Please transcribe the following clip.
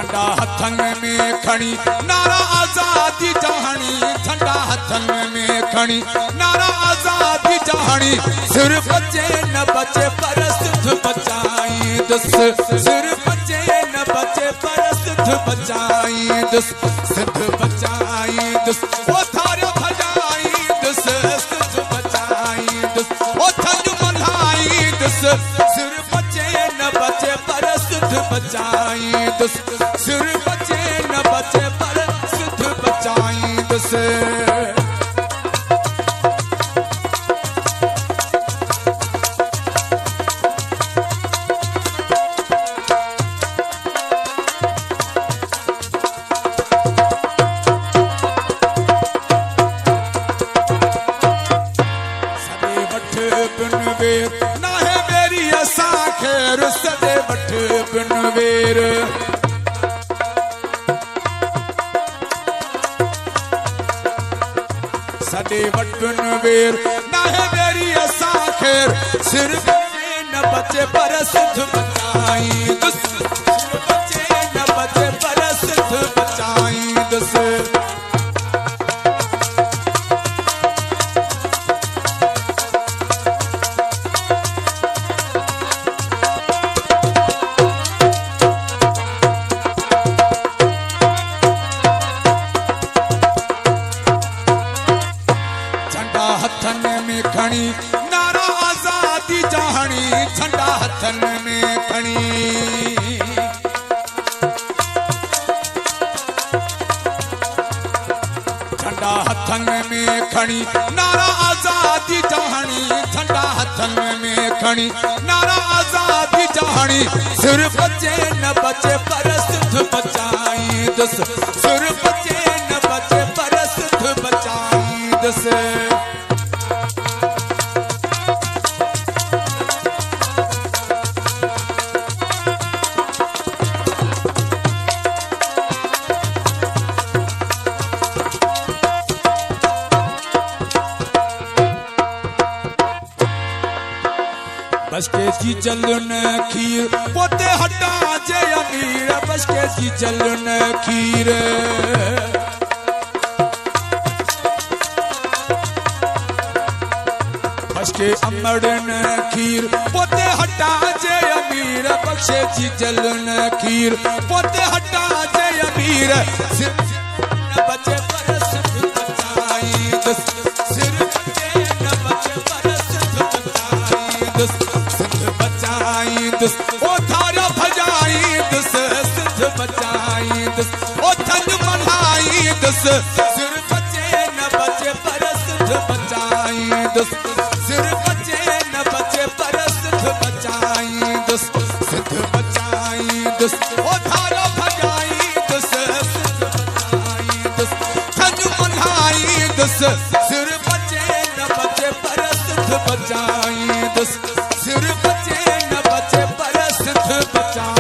झंडा हथन में खड़ी नारा आजादी जहानी, झंडा हथन में खड़ी नारा आजादी जहानी। सिर बचे न बचे पर सिद्ध बचाई दस, सिर बचे न बचे पर सिद्ध बचाई दस, सिद्ध बचाई दस। ओ थारे भजाई दस, सिद्ध बचाई दस। ओ थन मल्हाई दस, सिर बचे न बचे पर सिद्ध बचाई दस, सिर बचे न बचे पर सिद्ध बचाई दस। सदे वठ बिन वेर, सदे वठ बिन वेर ना है मेरी असा खैर। सिर बचे न बचे पर सिद्ध बचाई दस, सिर बचे न बचे पर सिद्ध बचाई दस। हथन में खड़ी नारा आजादी जहानी, झंडा हथन में खड़ी। झंडा हथन में खड़ी नारा आजादी जहानी, झंडा हथन में खड़ी नारा आजादी जहानी। सिर बचे न बचे पर सिद्ध बचाई दस, सिर बचे न बचे पर सिद्ध बचाई दस। बस के जी जलन खीर पोते हटा जे अमीर, बस के जी जलन खीर। बस के अमरन खीर पोते हटा जे अमीर, बख्शे जी जलन खीर पोते हटा जे अमीर। सिर न बचे पर सिद्ध बचाई दस, सिर बचे न बचे पर सिद्ध बचाई दस, सिद्ध बचाई दस। ओ थारा भजाई दस, सिद्ध बचाई दस। ओ थन मल्हाई दस, सिर बचे न बचे पर सिद्ध बचाई दस, सिर बचे न बचे पर सिद्ध बचाई दस, सिद्ध बचाई दस। ओ थारा भजाई दस, सिद्ध बचाई दस। थन मल्हाई दस, सिर बचे न बचे पर सिद्ध बचाई दस, सिर बचे न बचे पर सिद्ध बचाई।